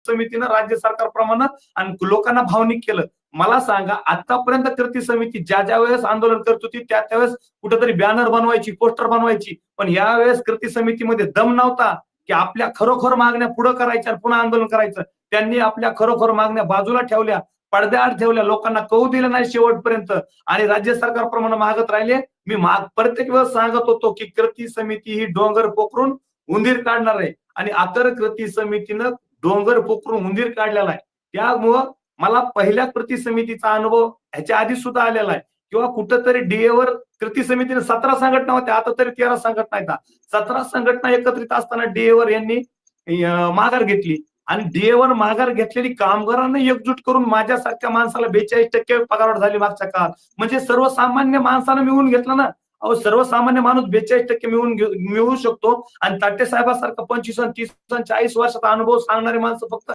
समितीनं राज्य सरकारप्रमाणे आणि लोकांना भावनिक केलं. मला सांगा, आतापर्यंत कृती समिती ज्या वेळेस आंदोलन करत होती त्यावेळेस कुठेतरी बॅनर बनवायची, पोस्टर बनवायची, पण यावेळेस कृती समितीमध्ये दम नव्हता की आपल्या खरोखर मागण्या पुढे करायच्या आणि पुन्हा आंदोलन करायचं. त्यांनी आपल्या खरोखर मागण्या बाजूला ठेवल्या, पडद्याआड ठेवल्या, लोकांना कळू दिलं नाही शेवटपर्यंत आणि राज्य सरकारप्रमाणे मागत राहिले. मी प्रत्येक वेळेस सांगत होतो की कृती समिती ही डोंगर पोखरून उंदीर काढणार आहे आणि आतर कृती समितीनं डोंगर पोखरून उंदीर काढलेला आहे. त्यामुळं मला पहिल्या कृती समितीचा अनुभव ह्याच्या आधी सुद्धा आलेला आहे किंवा कुठंतरी डीएवर कृती समितीने 17 संघटना होत्या, आता तरी 13 संघटना आहेत. 17 संघटना एकत्रित असताना डीएवर यांनी माघार घेतली आणि डीएवर माघार घेतलेली कामगारांना एकजूट करून माझ्यासारख्या माणसाला 42% पगारवाढ झाली मागच्या काळात. म्हणजे सर्वसामान्य माणसानं मिळून घेतलं ना. अहो, सर्वसामान्य माणूस 42% मिळवू शकतो आणि ताटे साहेबांसारखं 25 आणि 30 आणि 40 वर्षाचा अनुभव सांगणारे माणसं फक्त